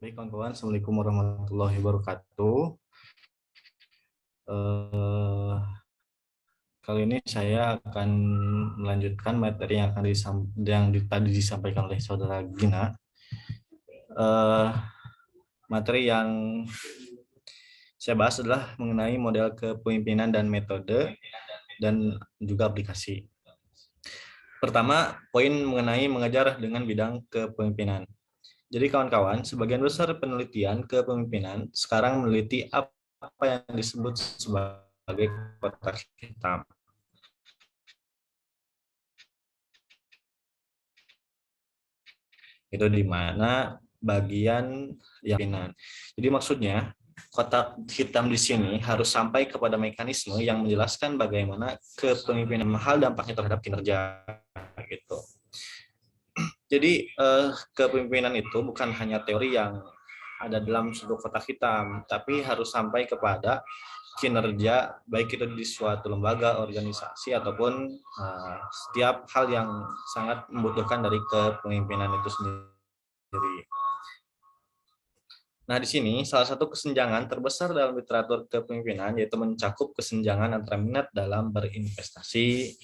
Baik kawan-kawan, Assalamualaikum warahmatullahi wabarakatuh. Eh, Kali ini saya akan melanjutkan materi yang tadi disampaikan oleh saudara Gina. Eh, Materi yang saya bahas adalah mengenai model kepemimpinan dan metode dan juga aplikasi. Pertama, poin mengenai mengajar dengan bidang kepemimpinan. Jadi kawan-kawan, sebagian besar penelitian kepemimpinan sekarang meneliti apa yang disebut sebagai kotak hitam. Itu di mana bagian yang pimpinan. Jadi maksudnya kotak hitam di sini harus sampai kepada mekanisme yang menjelaskan bagaimana kepemimpinan hal dampaknya terhadap kinerja gitu. Jadi kepemimpinan itu bukan hanya teori yang ada dalam suatu kotak hitam, tapi harus sampai kepada kinerja baik itu di suatu lembaga, organisasi ataupun setiap hal yang sangat membutuhkan dari kepemimpinan itu sendiri. Nah, di sini salah satu kesenjangan terbesar dalam literatur kepemimpinan yaitu mencakup kesenjangan antara minat dalam berinvestasi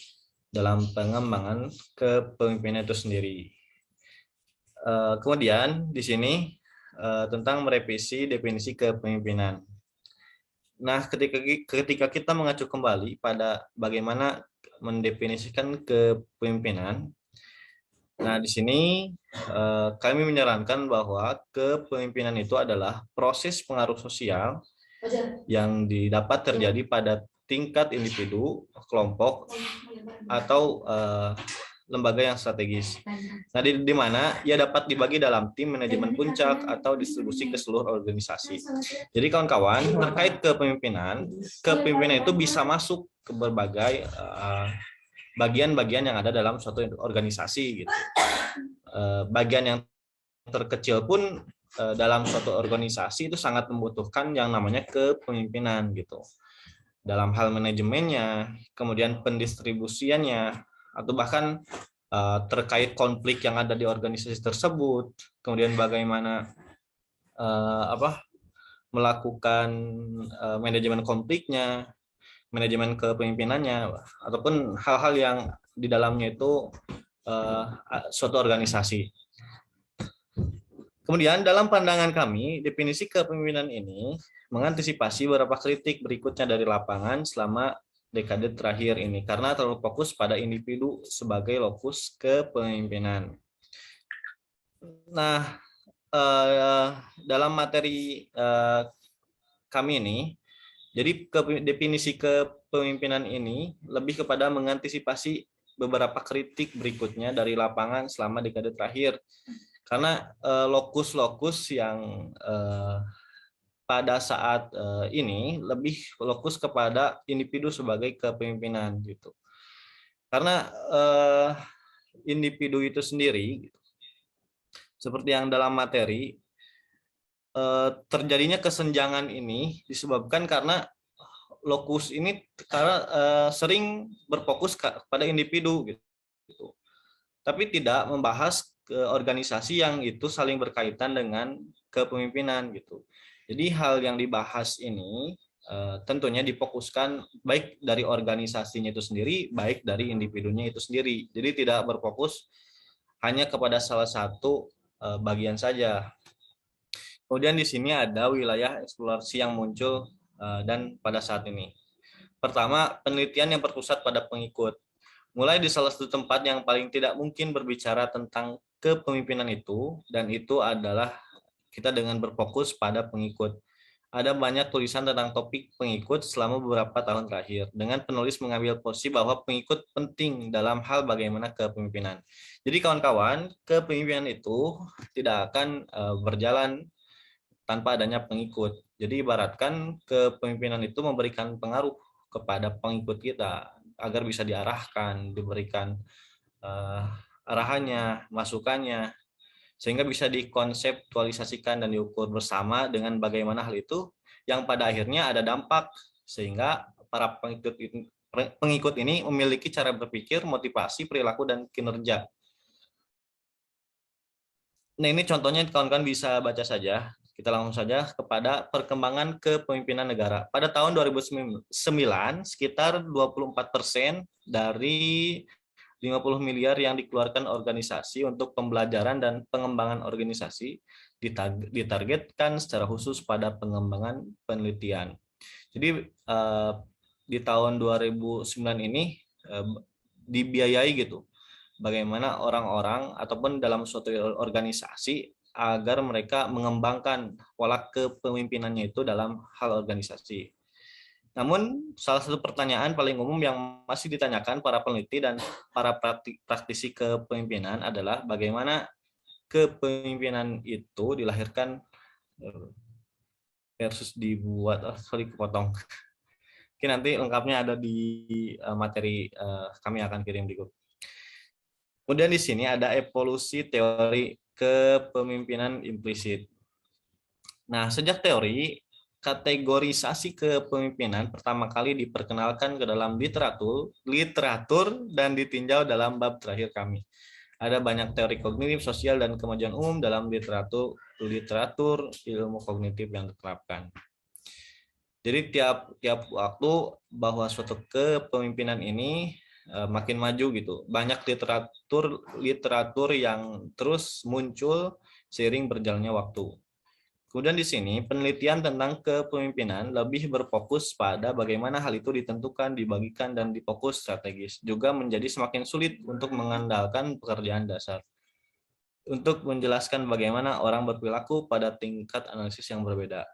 dalam pengembangan kepemimpinan itu sendiri. Kemudian di sini tentang merevisi definisi kepemimpinan. Nah, ketika kita mengacu kembali pada bagaimana mendefinisikan kepemimpinan, nah di sini kami menyarankan bahwa kepemimpinan itu adalah proses pengaruh sosial yang didapat terjadi pada tingkat individu, kelompok, atau lembaga yang strategis. Nah, di mana ia dapat dibagi dalam tim, manajemen puncak, atau distribusi ke seluruh organisasi. Jadi kawan-kawan, terkait kepemimpinan itu bisa masuk ke berbagai bagian-bagian yang ada dalam suatu organisasi gitu. Bagian yang terkecil pun dalam suatu organisasi itu sangat membutuhkan yang namanya kepemimpinan gitu. Dalam hal manajemennya, kemudian pendistribusiannya, atau bahkan terkait konflik yang ada di organisasi tersebut, kemudian bagaimana melakukan manajemen konfliknya, manajemen kepemimpinannya, ataupun hal-hal yang di dalamnya itu suatu organisasi. Kemudian dalam pandangan kami, definisi kepemimpinan ini mengantisipasi beberapa kritik berikutnya dari lapangan selama dekade terakhir ini karena terlalu fokus pada individu sebagai lokus kepemimpinan. Nah, dalam materi kami ini, jadi definisi kepemimpinan ini lebih kepada mengantisipasi beberapa kritik berikutnya dari lapangan selama dekade terakhir karena lokus-lokus yang pada saat ini lebih fokus kepada individu sebagai kepemimpinan gitu. Karena individu itu sendiri gitu, seperti yang dalam materi terjadinya kesenjangan ini disebabkan karena lokus ini sering berfokus kepada individu gitu. Tapi tidak membahas ke organisasi yang itu saling berkaitan dengan kepemimpinan gitu. Jadi hal yang dibahas ini tentunya difokuskan baik dari organisasinya itu sendiri, baik dari individunya itu sendiri. Jadi tidak berfokus hanya kepada salah satu bagian saja. Kemudian di sini ada wilayah eksplorasi yang muncul dan pada saat ini. Pertama, penelitian yang berpusat pada pengikut. Mulai di salah satu tempat yang paling tidak mungkin berbicara tentang kepemimpinan itu, dan itu adalah kita dengan berfokus pada pengikut. Ada banyak tulisan tentang topik pengikut selama beberapa tahun terakhir, dengan penulis mengambil posisi bahwa pengikut penting dalam hal bagaimana kepemimpinan. Jadi kawan-kawan, kepemimpinan itu tidak akan berjalan tanpa adanya pengikut. Jadi ibaratkan kepemimpinan itu memberikan pengaruh kepada pengikut kita agar bisa diarahkan, diberikan arahannya, masukannya, sehingga bisa dikonseptualisasikan dan diukur bersama dengan bagaimana hal itu yang pada akhirnya ada dampak sehingga para pengikut ini memiliki cara berpikir, motivasi, perilaku, dan kinerja. Nah, ini contohnya kawan-kawan bisa baca saja. Kita langsung saja kepada perkembangan kepemimpinan negara. Pada tahun 2009, sekitar 24% dari 50 miliar yang dikeluarkan organisasi untuk pembelajaran dan pengembangan organisasi ditargetkan secara khusus pada pengembangan penelitian. Jadi di tahun 2009 ini dibiayai gitu bagaimana orang-orang ataupun dalam suatu organisasi agar mereka mengembangkan pola kepemimpinannya itu dalam hal organisasi. Namun salah satu pertanyaan paling umum yang masih ditanyakan para peneliti dan para praktisi kepemimpinan adalah bagaimana kepemimpinan itu dilahirkan versus dibuat. Sorry, kepotong. Mungkin nanti lengkapnya ada di materi kami akan kirim di grup. Kemudian di sini ada evolusi teori kepemimpinan implisit. Nah, sejak teori, kategorisasi kepemimpinan pertama kali diperkenalkan ke dalam literatur dan ditinjau dalam bab terakhir kami. Ada banyak teori kognitif, sosial, dan kemajuan umum dalam literatur ilmu kognitif yang diterapkan. Jadi tiap waktu bahwa suatu kepemimpinan ini makin maju gitu. Banyak literatur yang terus muncul seiring berjalannya waktu. Kemudian di sini penelitian tentang kepemimpinan lebih berfokus pada bagaimana hal itu ditentukan, dibagikan, dan difokus strategis. Juga menjadi semakin sulit untuk mengandalkan pekerjaan dasar. Untuk menjelaskan bagaimana orang berperilaku pada tingkat analisis yang berbeda.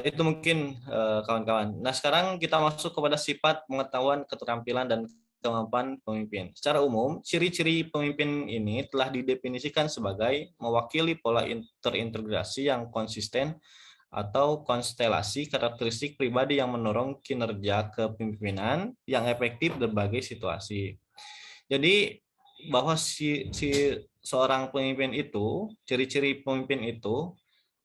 Itu mungkin kawan-kawan. Nah, sekarang kita masuk kepada sifat, pengetahuan, keterampilan, dan kemampuan pemimpin. Secara umum, ciri-ciri pemimpin ini telah didefinisikan sebagai mewakili pola terintegrasi yang konsisten atau konstelasi karakteristik pribadi yang mendorong kinerja kepemimpinan yang efektif berbagai situasi. Jadi bahwa seorang pemimpin itu, ciri-ciri pemimpin itu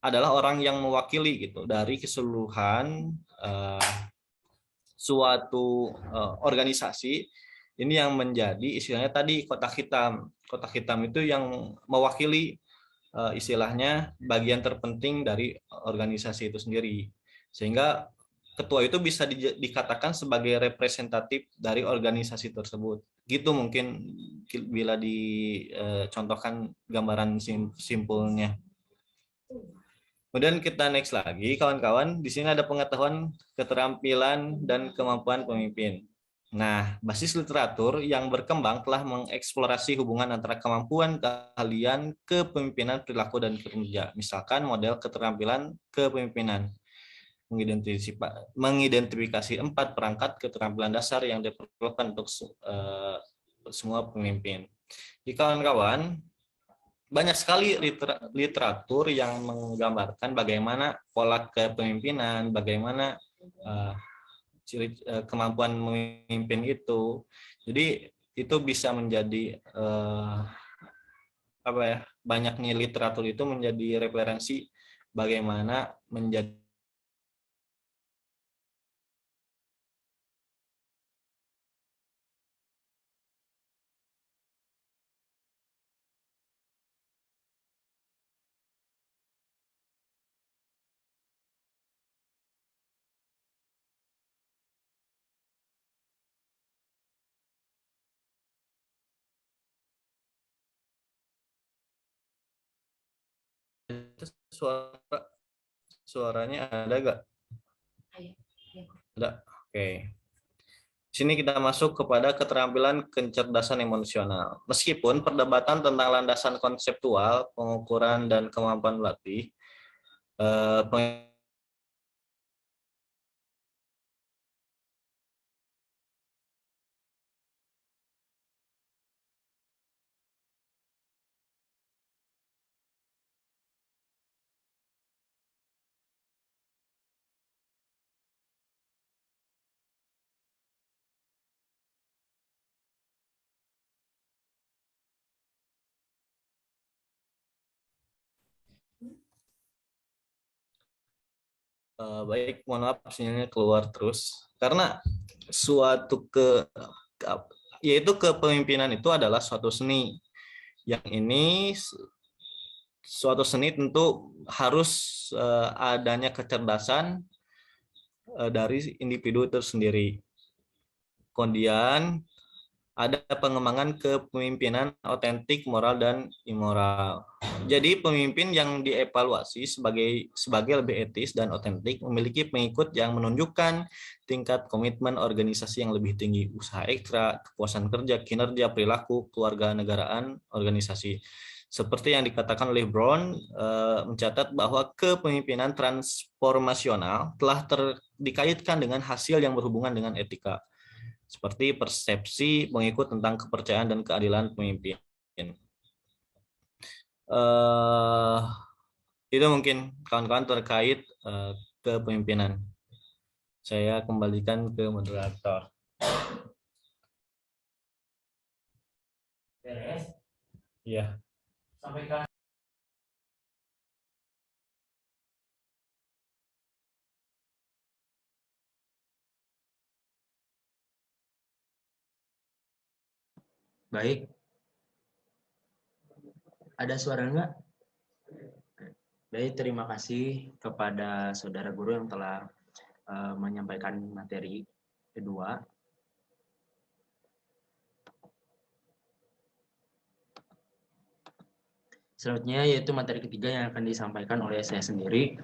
adalah orang yang mewakili gitu dari keseluruhan suatu organisasi. Ini yang menjadi istilahnya tadi kotak hitam. Kotak hitam itu yang mewakili istilahnya bagian terpenting dari organisasi itu sendiri. Sehingga ketua itu bisa dikatakan sebagai representatif dari organisasi tersebut. Gitu mungkin bila dicontohkan gambaran simpulnya. Kemudian kita next lagi, kawan-kawan. Di sini ada pengetahuan, keterampilan, dan kemampuan pemimpin. Nah, basis literatur yang berkembang telah mengeksplorasi hubungan antara kemampuan, keahlian, kepemimpinan, perilaku, dan kinerja. Misalkan model keterampilan kepemimpinan. Mengidentifikasi 4 perangkat keterampilan dasar yang diperlukan untuk semua pemimpin. Jadi kawan-kawan, banyak sekali literatur yang menggambarkan bagaimana pola kepemimpinan, bagaimana kemampuan memimpin itu. Jadi itu bisa menjadi banyaknya literatur itu menjadi referensi bagaimana menjadi suaranya ada gak? Ada. Oke. Sini kita masuk kepada keterampilan kecerdasan emosional. Meskipun perdebatan tentang landasan konseptual, pengukuran, dan kemampuan melatih, baik, mohon maaf sinyalnya keluar terus. Karena suatu yaitu kepemimpinan itu adalah suatu seni. Yang ini suatu seni tentu harus adanya kecerdasan dari individu itu sendiri. Kemudian ada pengembangan kepemimpinan otentik, moral, dan immoral. Jadi pemimpin yang dievaluasi sebagai lebih etis dan otentik memiliki pengikut yang menunjukkan tingkat komitmen organisasi yang lebih tinggi, usaha ekstra, kepuasan kerja, kinerja, perilaku, keluarga negaraan, organisasi. Seperti yang dikatakan oleh Brown, mencatat bahwa kepemimpinan transformasional telah dikaitkan dengan hasil yang berhubungan dengan etika, seperti persepsi pengikut tentang kepercayaan dan keadilan pemimpin. Itu mungkin kawan-kawan terkait kepemimpinan. Saya kembalikan ke moderator. Beres? Iya. Sampaikan. Baik. Ada suara enggak? Baik, terima kasih kepada saudara guru yang telah menyampaikan materi kedua. Selanjutnya yaitu materi ketiga yang akan disampaikan oleh saya sendiri.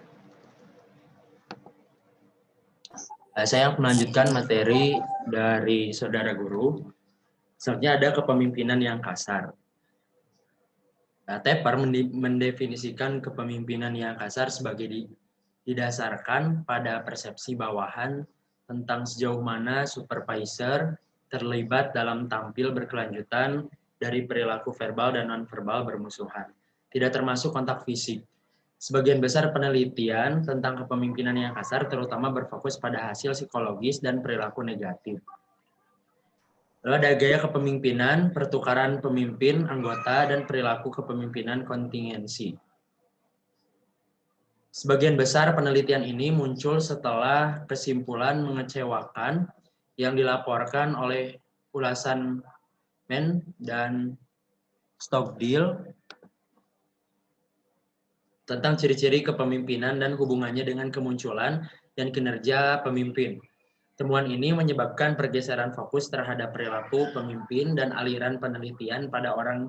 Saya melanjutkan materi dari saudara guru. Selanjutnya ada kepemimpinan yang kasar. Tepper mendefinisikan kepemimpinan yang kasar sebagai didasarkan pada persepsi bawahan tentang sejauh mana supervisor terlibat dalam tampil berkelanjutan dari perilaku verbal dan nonverbal bermusuhan, tidak termasuk kontak fisik. Sebagian besar penelitian tentang kepemimpinan yang kasar terutama berfokus pada hasil psikologis dan perilaku negatif. Lalu ada gaya kepemimpinan, pertukaran pemimpin, anggota, dan perilaku kepemimpinan kontingensi. Sebagian besar penelitian ini muncul setelah kesimpulan mengecewakan yang dilaporkan oleh ulasan Mann dan Stockdale tentang ciri-ciri kepemimpinan dan hubungannya dengan kemunculan dan kinerja pemimpin. Temuan ini menyebabkan pergeseran fokus terhadap perilaku pemimpin dan aliran penelitian pada orang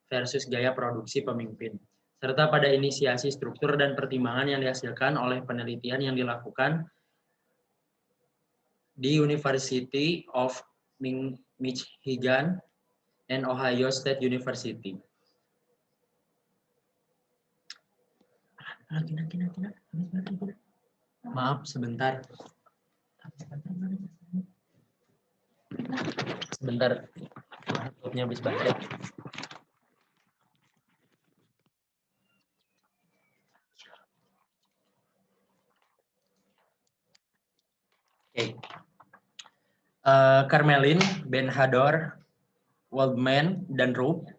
versus gaya produksi pemimpin, serta pada inisiasi struktur dan pertimbangan yang dihasilkan oleh penelitian yang dilakukan di University of Michigan and Ohio State University. Maaf, sebentar. Sebentar, laptopnya habis baca. Oke. Carmelin, Ben Hador, Waldman, dan Rupp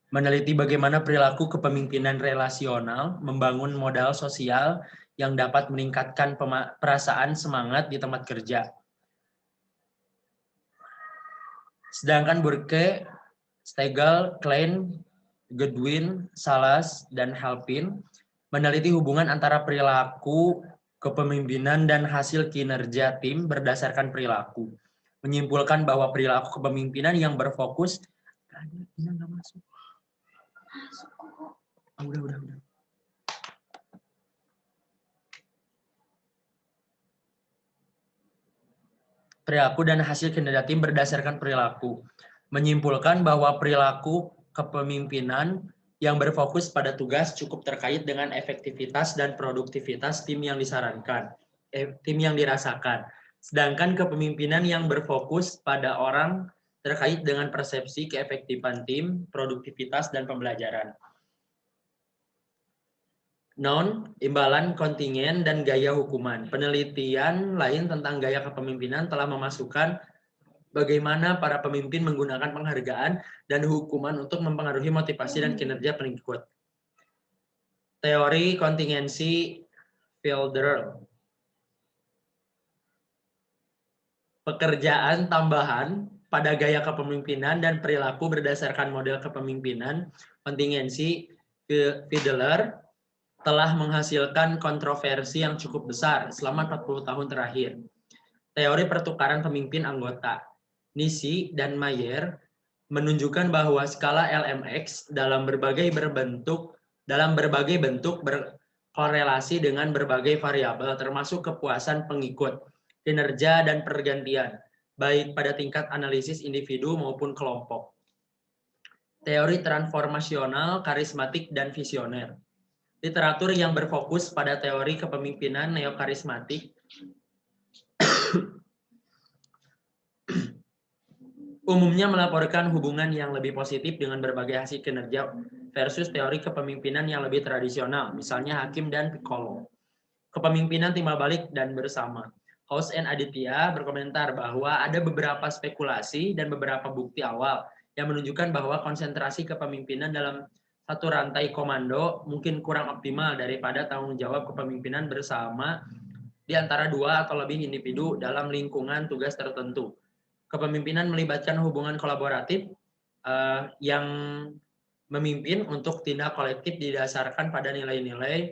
meneliti bagaimana perilaku kepemimpinan relasional membangun modal sosial yang dapat meningkatkan perasaan semangat di tempat kerja. Sedangkan Burke, Stegall, Klein, Goodwin, Salas, dan Halpin meneliti hubungan antara perilaku kepemimpinan dan hasil kinerja tim berdasarkan perilaku. Menyimpulkan bahwa perilaku kepemimpinan yang berfokus udah. Perilaku dan hasil kinerja tim berdasarkan perilaku. Menyimpulkan bahwa perilaku kepemimpinan yang berfokus pada tugas cukup terkait dengan efektivitas dan produktivitas tim yang disarankan, tim yang dirasakan. Sedangkan kepemimpinan yang berfokus pada orang terkait dengan persepsi keefektifan tim, produktivitas, dan pembelajaran. Imbalan kontingen dan gaya hukuman. Penelitian lain tentang gaya kepemimpinan telah memasukkan bagaimana para pemimpin menggunakan penghargaan dan hukuman untuk mempengaruhi motivasi dan kinerja pengikut. Teori kontingensi Fielder. Pekerjaan tambahan pada gaya kepemimpinan dan perilaku berdasarkan model kepemimpinan kontingensi Fiedler telah menghasilkan kontroversi yang cukup besar selama 40 tahun terakhir. Teori pertukaran pemimpin anggota, Nisi dan Mayer, menunjukkan bahwa skala LMX dalam berbagai bentuk berkorelasi dengan berbagai variabel termasuk kepuasan pengikut, kinerja dan pergantian, baik pada tingkat analisis individu maupun kelompok. Teori transformasional, karismatik dan visioner. Literatur yang berfokus pada teori kepemimpinan neokarismatik umumnya melaporkan hubungan yang lebih positif dengan berbagai hasil kinerja versus teori kepemimpinan yang lebih tradisional, misalnya Hakim dan Piccolo. Kepemimpinan timbal balik dan bersama. House and Aditya berkomentar bahwa ada beberapa spekulasi dan beberapa bukti awal yang menunjukkan bahwa konsentrasi kepemimpinan dalam satu rantai komando mungkin kurang optimal daripada tanggung jawab kepemimpinan bersama di antara dua atau lebih individu dalam lingkungan tugas tertentu. Kepemimpinan melibatkan hubungan kolaboratif yang memimpin untuk tindak kolektif didasarkan pada nilai-nilai.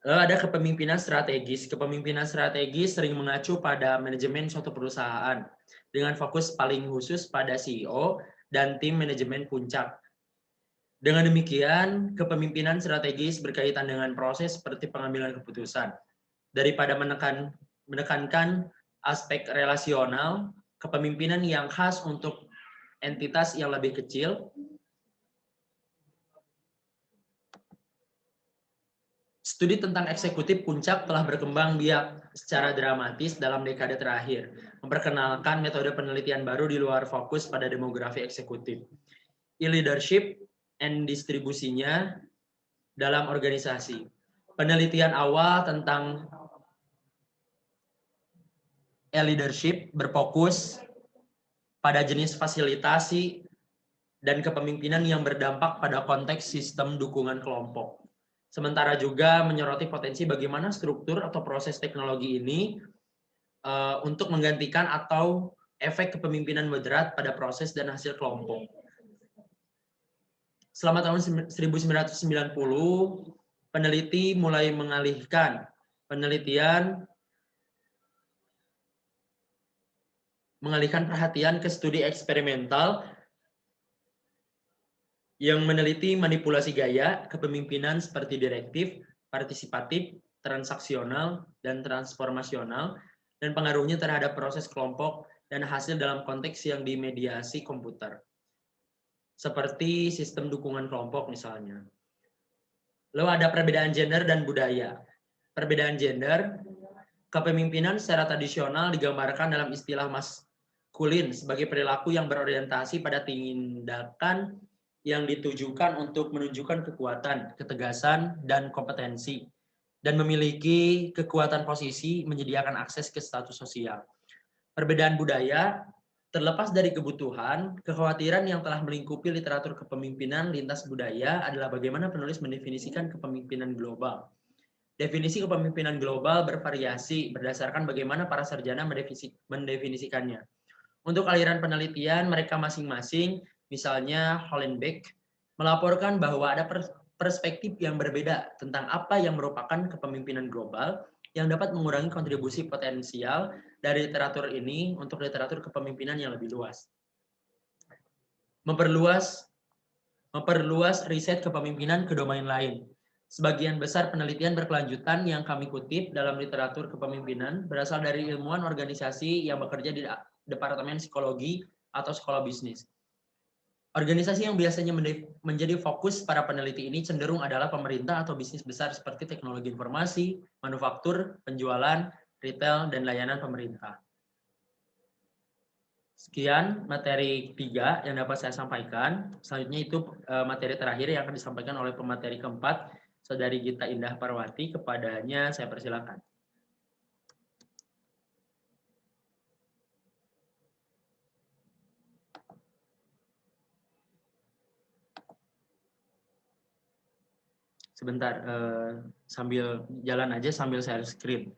Lalu ada kepemimpinan strategis. Kepemimpinan strategis sering mengacu pada manajemen suatu perusahaan dengan fokus paling khusus pada CEO dan tim manajemen puncak. Dengan demikian, kepemimpinan strategis berkaitan dengan proses seperti pengambilan keputusan. Daripada menekankan aspek relasional, kepemimpinan yang khas untuk entitas yang lebih kecil, studi tentang eksekutif puncak telah berkembang biak secara dramatis dalam dekade terakhir, memperkenalkan metode penelitian baru di luar fokus pada demografi eksekutif. E-leadership and distribusinya dalam organisasi. Penelitian awal tentang e-leadership berfokus pada jenis fasilitasi dan kepemimpinan yang berdampak pada konteks sistem dukungan kelompok. Sementara juga menyoroti potensi bagaimana struktur atau proses teknologi ini untuk menggantikan atau efek kepemimpinan moderat pada proses dan hasil kelompok. Selama tahun 1990, peneliti mulai mengalihkan perhatian ke studi eksperimental yang meneliti manipulasi gaya kepemimpinan seperti direktif, partisipatif, transaksional, dan transformasional, dan pengaruhnya terhadap proses kelompok dan hasil dalam konteks yang dimediasi komputer. Seperti sistem dukungan kelompok misalnya. Lalu ada perbedaan gender dan budaya. Perbedaan gender, kepemimpinan secara tradisional digambarkan dalam istilah maskulin sebagai perilaku yang berorientasi pada tindakan yang ditujukan untuk menunjukkan kekuatan, ketegasan, dan kompetensi, dan memiliki kekuatan posisi menyediakan akses ke status sosial. Perbedaan budaya, terlepas dari kebutuhan, kekhawatiran yang telah melingkupi literatur kepemimpinan lintas budaya adalah bagaimana penulis mendefinisikan kepemimpinan global. Definisi kepemimpinan global bervariasi berdasarkan bagaimana para sarjana mendefinisikannya. Untuk aliran penelitian mereka masing-masing, misalnya Hollenbeck, melaporkan bahwa ada perspektif yang berbeda tentang apa yang merupakan kepemimpinan global yang dapat mengurangi kontribusi potensial dari literatur ini untuk literatur kepemimpinan yang lebih luas. Memperluas riset kepemimpinan ke domain lain. Sebagian besar penelitian berkelanjutan yang kami kutip dalam literatur kepemimpinan berasal dari ilmuwan organisasi yang bekerja di Departemen Psikologi atau Sekolah Bisnis. Organisasi yang biasanya menjadi fokus para peneliti ini cenderung adalah pemerintah atau bisnis besar seperti teknologi informasi, manufaktur, penjualan, retail, dan layanan pemerintah. Sekian materi 3 yang dapat saya sampaikan. Selanjutnya itu materi terakhir yang akan disampaikan oleh pemateri keempat, Saudari Gita Indah Parwati. Kepadanya saya persilakan. Sebentar, sambil jalan aja sambil share screen.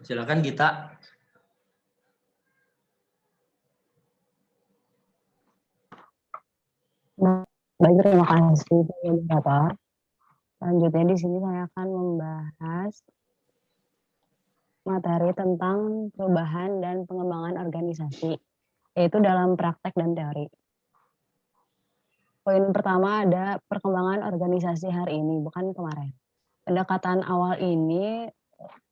Silakan Gita. Baik, terima kasih moderator. Selanjutnya di sini saya akan membahas materi tentang perubahan dan pengembangan organisasi, yaitu dalam praktek dan teori. Poin pertama ada perkembangan organisasi hari ini, bukan kemarin. Pendekatan awal ini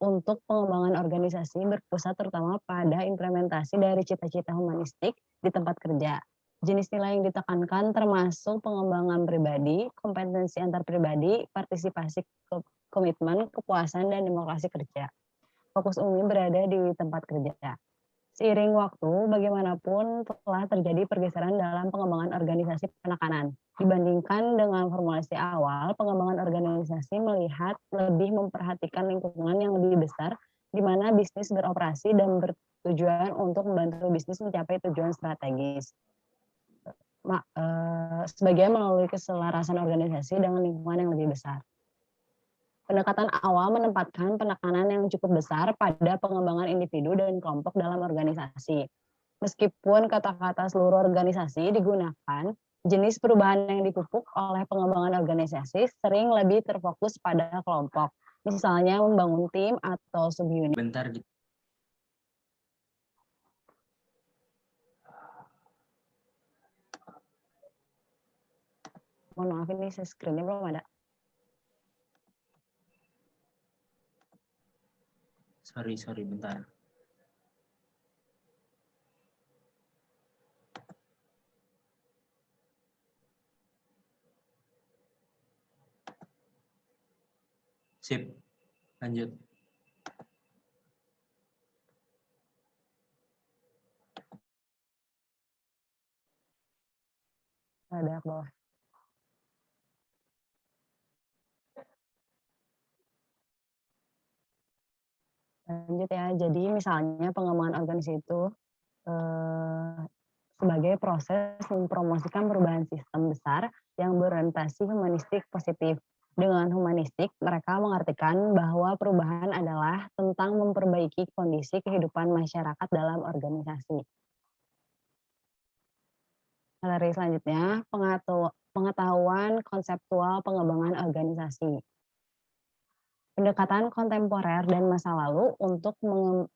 untuk pengembangan organisasi berpusat terutama pada implementasi dari cita-cita humanistik di tempat kerja. Jenis nilai yang ditekankan termasuk pengembangan pribadi, kompetensi antar pribadi, partisipasi, komitmen, kepuasan, dan demokrasi kerja. Fokus umumnya berada di tempat kerja. Seiring waktu, bagaimanapun telah terjadi pergeseran dalam pengembangan organisasi penekanan. Dibandingkan dengan formulasi awal, pengembangan organisasi melihat lebih memperhatikan lingkungan yang lebih besar, di mana bisnis beroperasi dan bertujuan untuk membantu bisnis mencapai tujuan strategis. Sebagian melalui keselarasan organisasi dengan lingkungan yang lebih besar. Pendekatan awal menempatkan penekanan yang cukup besar pada pengembangan individu dan kelompok dalam organisasi. Meskipun kata-kata seluruh organisasi digunakan, jenis perubahan yang dipupuk oleh pengembangan organisasi sering lebih terfokus pada kelompok. Misalnya membangun tim atau subunit. Bentar. Mohon maaf, ini screen-nya belum ada. Sorry, bentar. Sip, lanjut. Ada ke bawah. Lanjut ya, jadi misalnya pengembangan organisasi itu sebagai proses mempromosikan perubahan sistem besar yang berorientasi humanistik positif. Dengan humanistik, mereka mengartikan bahwa perubahan adalah tentang memperbaiki kondisi kehidupan masyarakat dalam organisasi. Materi selanjutnya, pengetahuan konseptual pengembangan organisasi. Pendekatan kontemporer dan masa lalu untuk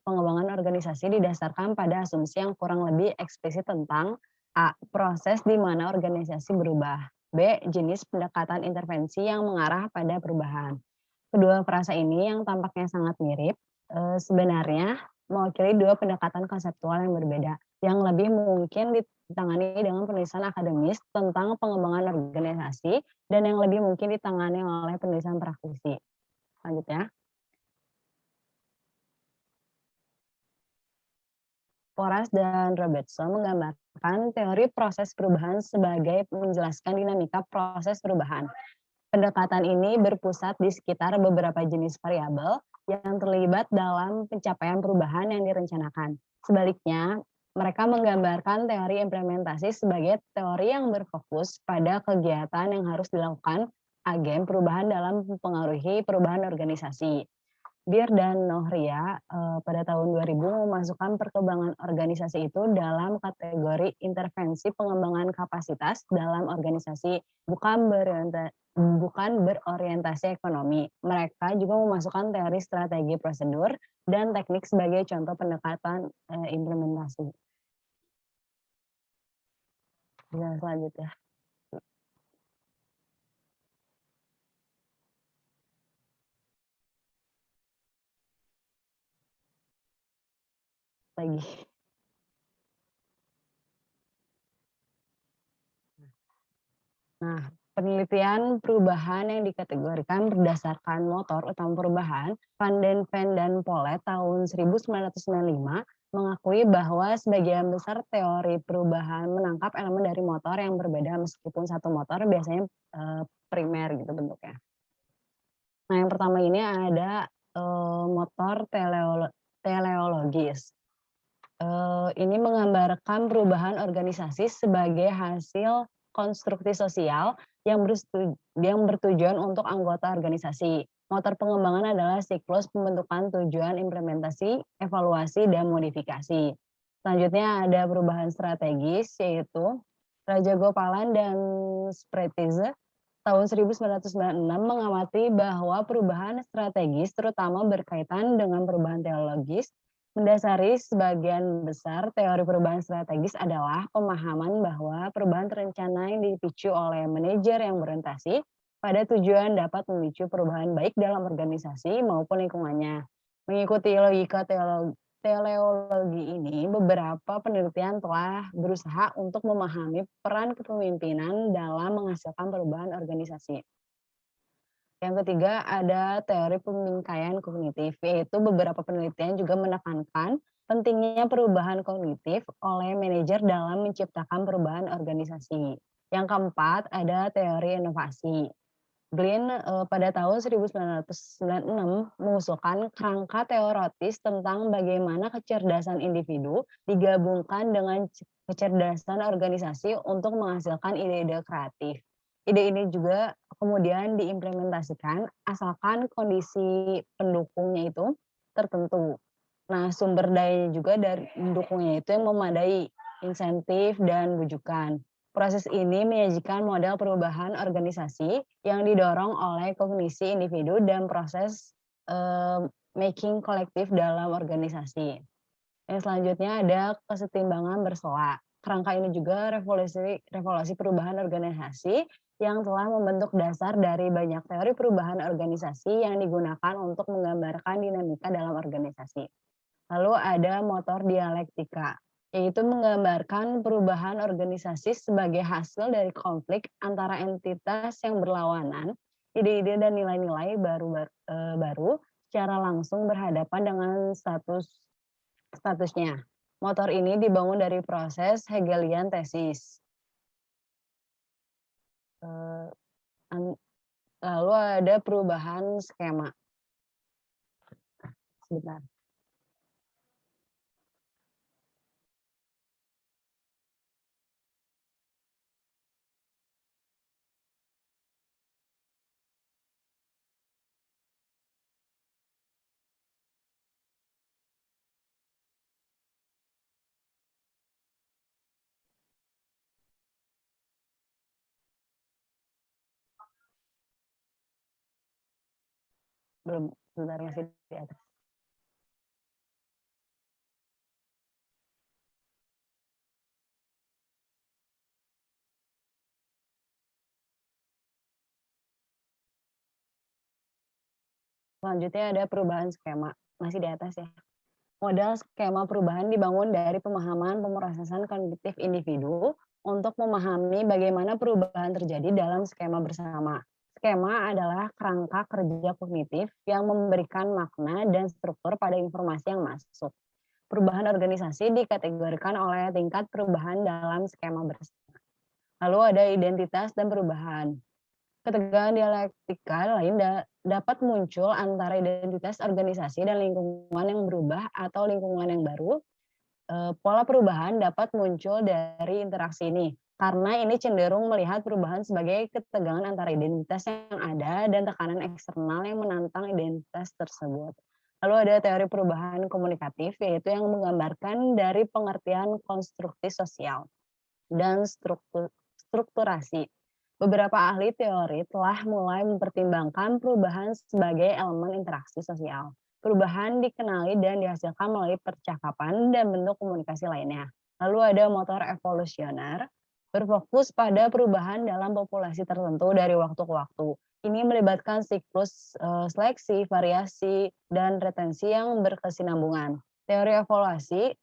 pengembangan organisasi didasarkan pada asumsi yang kurang lebih eksplisit tentang A. Proses di mana organisasi berubah. B. Jenis pendekatan intervensi yang mengarah pada perubahan. Kedua frasa ini yang tampaknya sangat mirip, sebenarnya mewakili dua pendekatan konseptual yang berbeda, yang lebih mungkin ditangani dengan penulisan akademis tentang pengembangan organisasi dan yang lebih mungkin ditangani oleh penulisan praktisi. Selanjutnya, Porras dan Robertson menggambarkan teori proses perubahan sebagai menjelaskan dinamika proses perubahan. Pendekatan ini berpusat di sekitar beberapa jenis variabel yang terlibat dalam pencapaian perubahan yang direncanakan. Sebaliknya, mereka menggambarkan teori implementasi sebagai teori yang berfokus pada kegiatan yang harus dilakukan agen perubahan dalam mempengaruhi perubahan organisasi. Beer dan Nohria pada tahun 2000 memasukkan perkembangan organisasi itu dalam kategori intervensi pengembangan kapasitas dalam organisasi, bukan berorientasi ekonomi. Mereka juga memasukkan teori strategi prosedur dan teknik sebagai contoh pendekatan implementasi. Bisa selanjutnya. Lagi. Nah, penelitian perubahan yang dikategorikan berdasarkan motor utama perubahan, Van den Ven dan Polet tahun 1995 mengakui bahwa sebagian besar teori perubahan menangkap elemen dari motor yang berbeda meskipun satu motor biasanya primer gitu bentuknya. Nah, yang pertama ini ada motor teleologis. Ini menggambarkan perubahan organisasi sebagai hasil konstruksi sosial yang bertujuan untuk anggota organisasi. Motor pengembangan adalah siklus pembentukan tujuan, implementasi, evaluasi, dan modifikasi. Selanjutnya ada perubahan strategis, yaitu Raja Gopalan dan Spretize tahun 1996 mengamati bahwa perubahan strategis terutama berkaitan dengan perubahan teologis. Mendasari sebagian besar teori perubahan strategis adalah pemahaman bahwa perubahan terencana yang dipicu oleh manajer yang berorientasi pada tujuan dapat memicu perubahan baik dalam organisasi maupun lingkungannya. Mengikuti logika teleologi ini, beberapa penelitian telah berusaha untuk memahami peran kepemimpinan dalam menghasilkan perubahan organisasi. Yang ketiga ada teori pemingkaian kognitif, yaitu beberapa penelitian juga menekankan pentingnya perubahan kognitif oleh manajer dalam menciptakan perubahan organisasi. Yang keempat ada teori inovasi. Glenn pada tahun 1996 mengusulkan kerangka teoritis tentang bagaimana kecerdasan individu digabungkan dengan kecerdasan organisasi untuk menghasilkan ide-ide kreatif. Ide ini juga kemudian diimplementasikan asalkan kondisi pendukungnya itu tertentu. Nah, sumber dayanya juga dari pendukungnya itu yang memadai, insentif dan bujukan. Proses ini menyajikan model perubahan organisasi yang didorong oleh kognisi individu dan proses making kolektif dalam organisasi. Yang selanjutnya ada kesetimbangan bersela. Kerangka ini juga revolusi perubahan organisasi yang telah membentuk dasar dari banyak teori perubahan organisasi yang digunakan untuk menggambarkan dinamika dalam organisasi. Lalu ada motor dialektika, yaitu menggambarkan perubahan organisasi sebagai hasil dari konflik antara entitas yang berlawanan, ide-ide dan nilai-nilai baru secara langsung berhadapan dengan statusnya. Motor ini dibangun dari proses Hegelian tesis. Lalu ada perubahan skema. Sebentar. Belum, sebentar masih di atas. Selanjutnya ada perubahan skema, masih di atas ya. Model skema perubahan dibangun dari pemahaman pemrosesan kognitif individu untuk memahami bagaimana perubahan terjadi dalam skema bersama. Skema adalah kerangka kerja kognitif yang memberikan makna dan struktur pada informasi yang masuk. Perubahan organisasi dikategorikan oleh tingkat perubahan dalam skema bersama. Lalu ada identitas dan perubahan. Ketegangan dialektika lain dapat muncul antara identitas organisasi dan lingkungan yang berubah atau lingkungan yang baru. Pola perubahan dapat muncul dari interaksi ini, karena ini cenderung melihat perubahan sebagai ketegangan antara identitas yang ada dan tekanan eksternal yang menantang identitas tersebut. Lalu ada teori perubahan komunikatif, yaitu yang menggambarkan dari pengertian konstruksi sosial dan strukturasi. Beberapa ahli teori telah mulai mempertimbangkan perubahan sebagai elemen interaksi sosial. Perubahan dikenali dan dihasilkan melalui percakapan dan bentuk komunikasi lainnya. Lalu ada motor evolusioner, berfokus pada perubahan dalam populasi tertentu dari waktu ke waktu. Ini melibatkan siklus seleksi, variasi, dan retensi yang berkesinambungan. Teori evaluasi,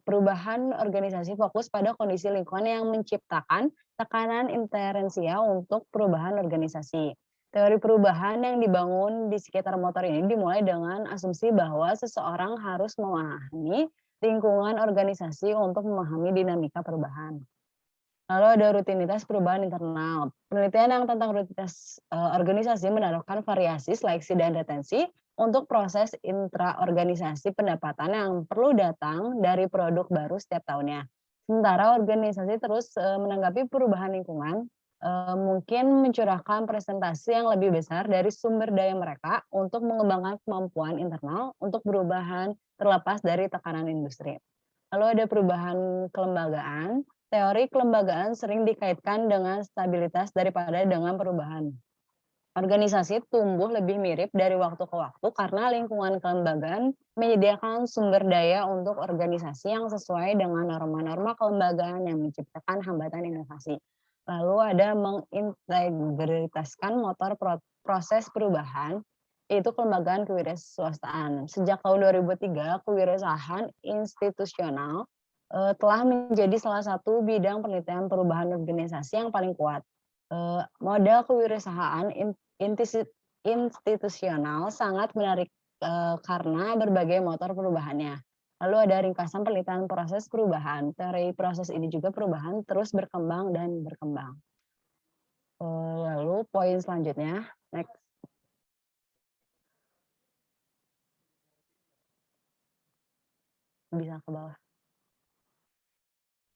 perubahan organisasi fokus pada kondisi lingkungan yang menciptakan tekanan interensial untuk perubahan organisasi. Teori perubahan yang dibangun di sekitar motor ini dimulai dengan asumsi bahwa seseorang harus memahami lingkungan organisasi untuk memahami dinamika perubahan. Lalu ada rutinitas perubahan internal. Penelitian yang tentang rutinitas organisasi menaruhkan variasi, seleksi, dan retensi untuk proses intraorganisasi pendapatan yang perlu datang dari produk baru setiap tahunnya. Sementara organisasi terus menanggapi perubahan lingkungan mungkin mencurahkan presentasi yang lebih besar dari sumber daya mereka untuk mengembangkan kemampuan internal untuk perubahan terlepas dari tekanan industri. Lalu ada perubahan kelembagaan. Teori kelembagaan sering dikaitkan dengan stabilitas daripada dengan perubahan. Organisasi tumbuh lebih mirip dari waktu ke waktu karena lingkungan kelembagaan menyediakan sumber daya untuk organisasi yang sesuai dengan norma-norma kelembagaan yang menciptakan hambatan inovasi. Lalu ada mengintegritaskan motor proses perubahan, yaitu kelembagaan kewirausahaan. Sejak tahun 2003, kewirausahaan institusional telah menjadi salah satu bidang penelitian perubahan organisasi yang paling kuat. Model kewirausahaan institusional sangat menarik karena berbagai motor perubahannya. Lalu ada ringkasan penelitian proses perubahan. Teori proses ini juga perubahan terus berkembang dan berkembang. Lalu poin selanjutnya, next. Bisa ke bawah.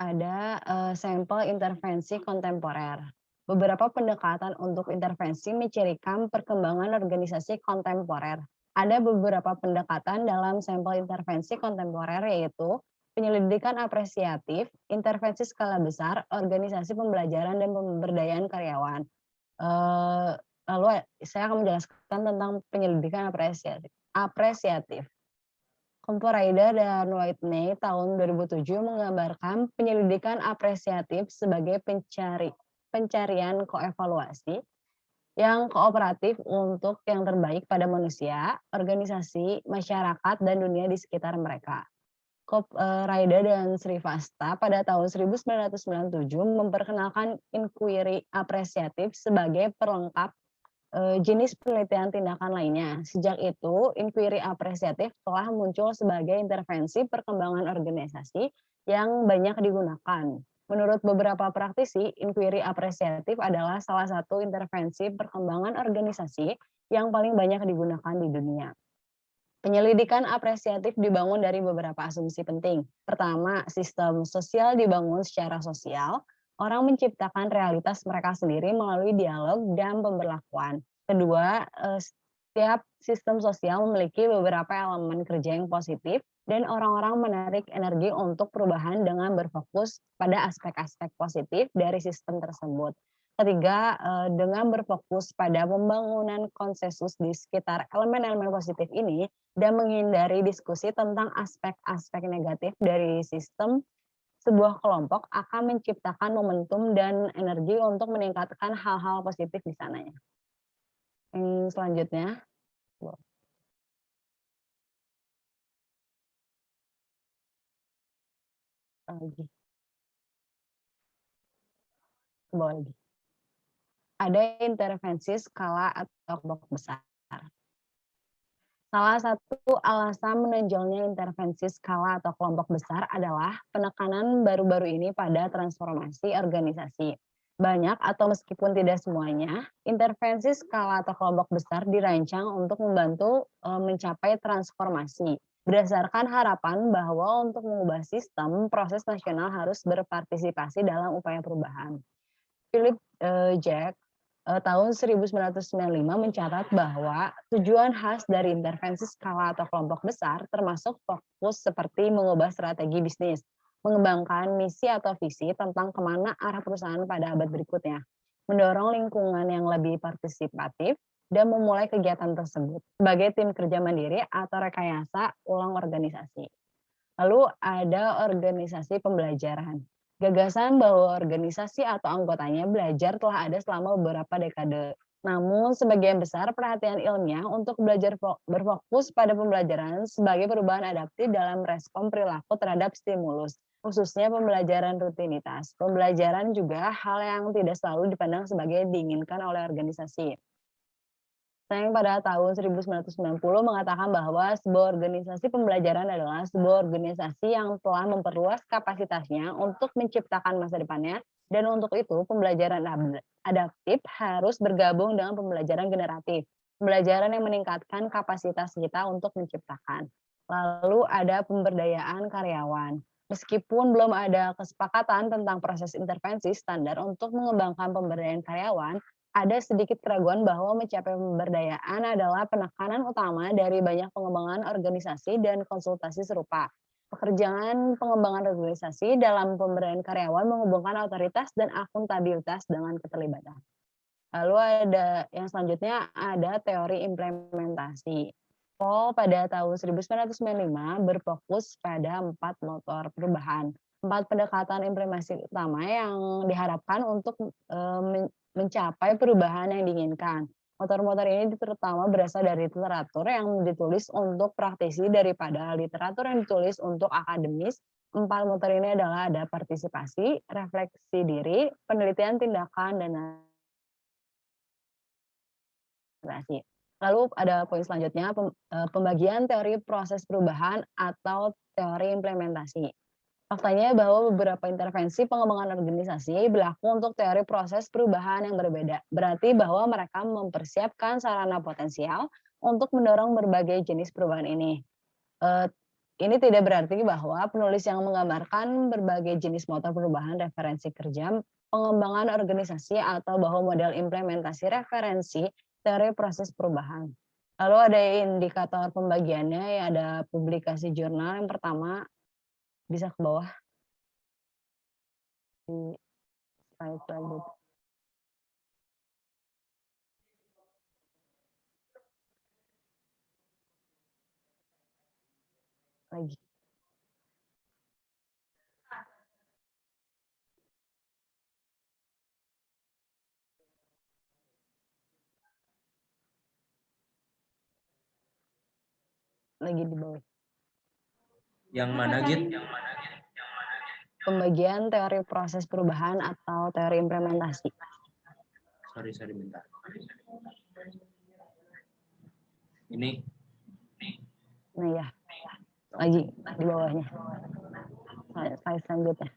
Ada sampel intervensi kontemporer. Beberapa pendekatan untuk intervensi mencirikan perkembangan organisasi kontemporer. Ada beberapa pendekatan dalam sampel intervensi kontemporer yaitu penyelidikan apresiatif, intervensi skala besar, organisasi pembelajaran dan pemberdayaan karyawan. Lalu saya akan menjelaskan tentang penyelidikan apresiatif. Komporaida dan Whitney tahun 2007 menggambarkan penyelidikan apresiatif sebagai pencarian koevaluasi yang kooperatif untuk yang terbaik pada manusia, organisasi, masyarakat, dan dunia di sekitar mereka. Raida dan Srivastava pada tahun 1997 memperkenalkan inquiry apresiatif sebagai perlengkap jenis penelitian tindakan lainnya. Sejak itu, inquiry apresiatif telah muncul sebagai intervensi perkembangan organisasi yang banyak digunakan. Menurut beberapa praktisi, inquiry apresiatif adalah salah satu intervensi perkembangan organisasi yang paling banyak digunakan di dunia. Penyelidikan apresiatif dibangun dari beberapa asumsi penting. Pertama, sistem sosial dibangun secara sosial. Orang menciptakan realitas mereka sendiri melalui dialog dan pemberlakuan. Kedua, setiap sistem sosial memiliki beberapa elemen kerja yang positif dan orang-orang menarik energi untuk perubahan dengan berfokus pada aspek-aspek positif dari sistem tersebut. Ketiga, dengan berfokus pada pembangunan konsensus di sekitar elemen-elemen positif ini dan menghindari diskusi tentang aspek-aspek negatif dari sistem, sebuah kelompok akan menciptakan momentum dan energi untuk meningkatkan hal-hal positif di sananya. Yang selanjutnya, lagi. Bawah lagi. Ada intervensi skala atau kelompok besar. Salah satu alasan menonjolnya intervensi skala atau kelompok besar adalah penekanan baru-baru ini pada transformasi organisasi. Banyak atau meskipun tidak semuanya, intervensi skala atau kelompok besar dirancang untuk membantu mencapai transformasi. Berdasarkan harapan bahwa untuk mengubah sistem, proses nasional harus berpartisipasi dalam upaya perubahan. Philip Jack tahun 1995 mencatat bahwa tujuan khas dari intervensi skala atau kelompok besar termasuk fokus seperti mengubah strategi bisnis, mengembangkan misi atau visi tentang kemana arah perusahaan pada abad berikutnya, mendorong lingkungan yang lebih partisipatif, dan memulai kegiatan tersebut sebagai tim kerja mandiri atau rekayasa ulang organisasi. Lalu ada organisasi pembelajaran. Gagasan bahwa organisasi atau anggotanya belajar telah ada selama beberapa dekade. Namun sebagian besar perhatian ilmiah untuk belajar berfokus pada pembelajaran sebagai perubahan adaptif dalam respon perilaku terhadap stimulus, khususnya pembelajaran rutinitas. Pembelajaran juga hal yang tidak selalu dipandang sebagai diinginkan oleh organisasi. Yang pada tahun 1990 mengatakan bahwa sebuah organisasi pembelajaran adalah sebuah organisasi yang telah memperluas kapasitasnya untuk menciptakan masa depannya, dan untuk itu pembelajaran adaptif harus bergabung dengan pembelajaran generatif, pembelajaran yang meningkatkan kapasitas kita untuk menciptakan. Lalu ada pemberdayaan karyawan. Meskipun belum ada kesepakatan tentang proses intervensi standar untuk mengembangkan pemberdayaan karyawan, ada sedikit keraguan bahwa mencapai pemberdayaan adalah penekanan utama dari banyak pengembangan organisasi dan konsultasi serupa. Pekerjaan pengembangan organisasi dalam pemberdayaan karyawan menghubungkan otoritas dan akuntabilitas dengan keterlibatan. Lalu ada yang selanjutnya ada teori implementasi. Paul pada tahun 1995 berfokus pada 4 motor perubahan. 4 pendekatan implementasi utama yang diharapkan untuk mencapai perubahan yang diinginkan. Motor-motor ini terutama berasal dari literatur yang ditulis untuk praktisi daripada literatur yang ditulis untuk akademis. 4 motor ini adalah ada partisipasi, refleksi diri, penelitian tindakan, dan narasi. Lalu ada poin selanjutnya, pembagian teori proses perubahan atau teori implementasi. Faktanya bahwa beberapa intervensi pengembangan organisasi berlaku untuk teori proses perubahan yang berbeda. Berarti bahwa mereka mempersiapkan sarana potensial untuk mendorong berbagai jenis perubahan ini. Ini tidak berarti bahwa penulis yang menggambarkan berbagai jenis motor perubahan referensi kerja, pengembangan organisasi, atau bahwa model implementasi referensi teori proses perubahan. Lalu ada indikator pembagiannya, ya ada publikasi jurnal yang pertama, bisa ke bawah di slide selanjutnya. Lagi. Lagi di bawah. Yang mana Git? Pembagian teori proses perubahan atau teori implementasi. Sorry bentar. Ini. Nah ya, lagi di bawahnya. Slide selanjutnya.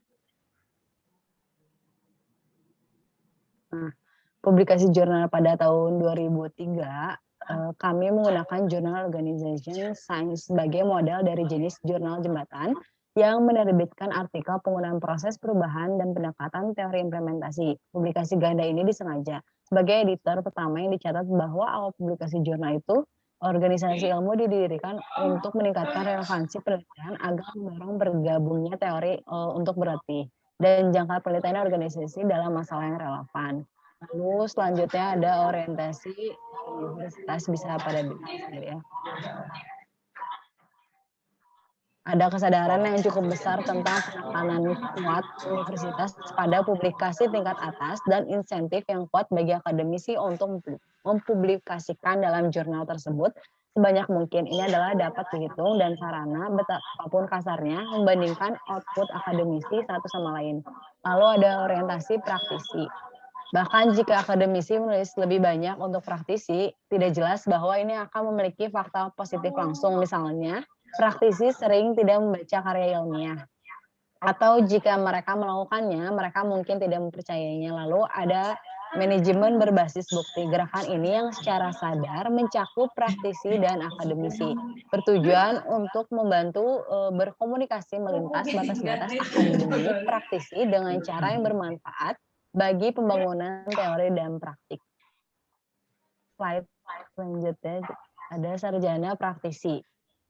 Nah, publikasi jurnal pada tahun 2003, kami menggunakan Journal Organization Science sebagai model dari jenis jurnal jembatan yang menerbitkan artikel penggunaan proses perubahan dan pendekatan teori implementasi. Publikasi ganda ini disengaja sebagai editor pertama yang dicatat bahwa awal publikasi jurnal itu organisasi ilmu didirikan untuk meningkatkan relevansi penelitian agar mendorong bergabungnya teori untuk berarti dan jangka penelitian organisasi dalam masalah yang relevan. Lalu selanjutnya ada orientasi universitas, bisa pada sendiri ya. Ada kesadaran yang cukup besar tentang penekanan kuat universitas pada publikasi tingkat atas dan insentif yang kuat bagi akademisi untuk mempublikasikan dalam jurnal tersebut sebanyak mungkin. Ini adalah dapat dihitung dan sarana betapapun kasarnya membandingkan output akademisi satu sama lain. Lalu ada orientasi praktisi. Bahkan jika akademisi menulis lebih banyak untuk praktisi, tidak jelas bahwa ini akan memiliki fakta positif langsung. Misalnya, praktisi sering tidak membaca karya ilmiah. Atau jika mereka melakukannya, mereka mungkin tidak mempercayainya. Lalu ada manajemen berbasis bukti. Gerakan ini yang secara sadar mencakup praktisi dan akademisi. Bertujuan untuk membantu berkomunikasi melintas batas-batas akademik praktisi dengan cara yang bermanfaat bagi pembangunan teori dan praktik. Slide selanjutnya ada sarjana praktisi.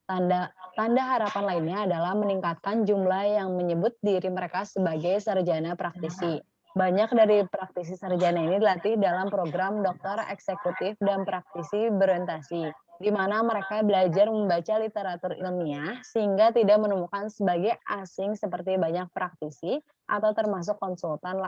Tanda harapan lainnya adalah meningkatkan jumlah yang menyebut diri mereka sebagai sarjana praktisi. Banyak dari praktisi sarjana ini dilatih dalam program dokter eksekutif dan praktisi berorientasi, di mana mereka belajar membaca literatur ilmiah sehingga tidak menemukan sebagai asing seperti banyak praktisi atau termasuk konsultan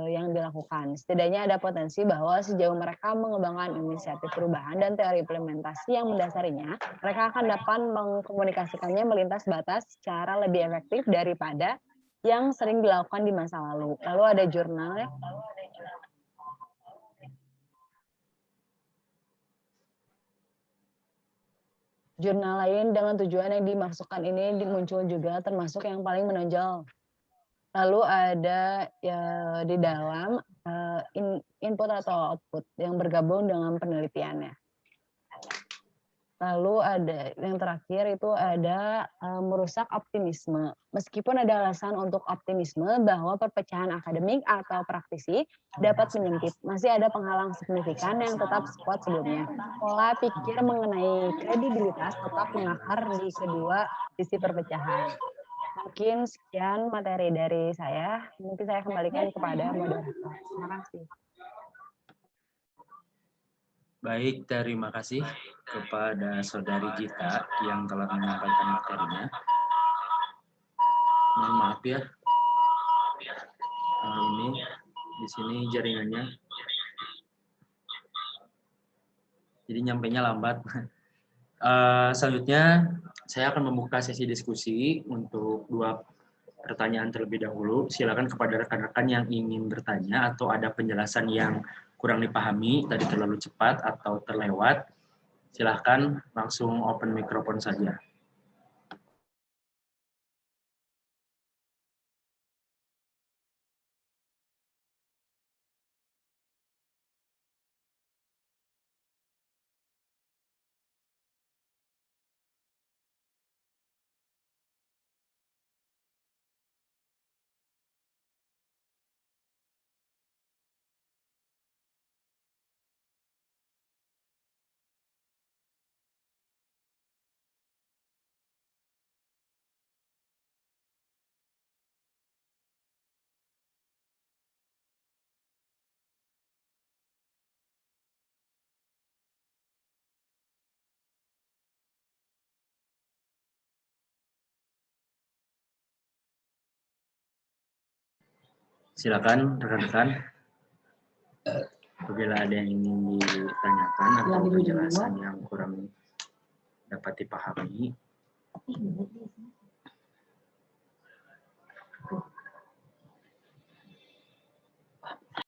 yang dilakukan. Setidaknya ada potensi bahwa sejauh mereka mengembangkan inisiatif perubahan dan teori implementasi yang mendasarinya, mereka akan dapat mengkomunikasikannya melintas batas secara lebih efektif daripada yang sering dilakukan di masa lalu. Lalu ada jurnal ya. Jurnal lain dengan tujuan yang dimaksudkan ini muncul juga, termasuk yang paling menonjol. Lalu ada ya di dalam input atau output yang bergabung dengan penelitiannya. Lalu ada yang terakhir itu ada merusak optimisme. Meskipun ada alasan untuk optimisme bahwa perpecahan akademik atau praktisi dapat menyempit, masih ada penghalang signifikan yang tetap sekuat sebelumnya. Pola pikir mengenai kredibilitas tetap mengakar di kedua sisi perpecahan. Mungkin sekian materi dari saya. Mungkin saya kembalikan kepada moderator. Terima kasih. Baik, terima kasih kepada Saudari Gita yang telah menyampaikan materinya. Mohon maaf ya, ini di sini jaringannya, jadi nyampainya lambat. Selanjutnya, saya akan membuka sesi diskusi untuk 2 pertanyaan terlebih dahulu. Silakan kepada rekan-rekan yang ingin bertanya atau ada penjelasan yang kurang dipahami, tadi terlalu cepat atau terlewat, silahkan langsung open mikrofon saja. Silakan rekan-rekan, apabila ada yang ingin ditanyakan atau penjelasan yang kurang dapat dipahami,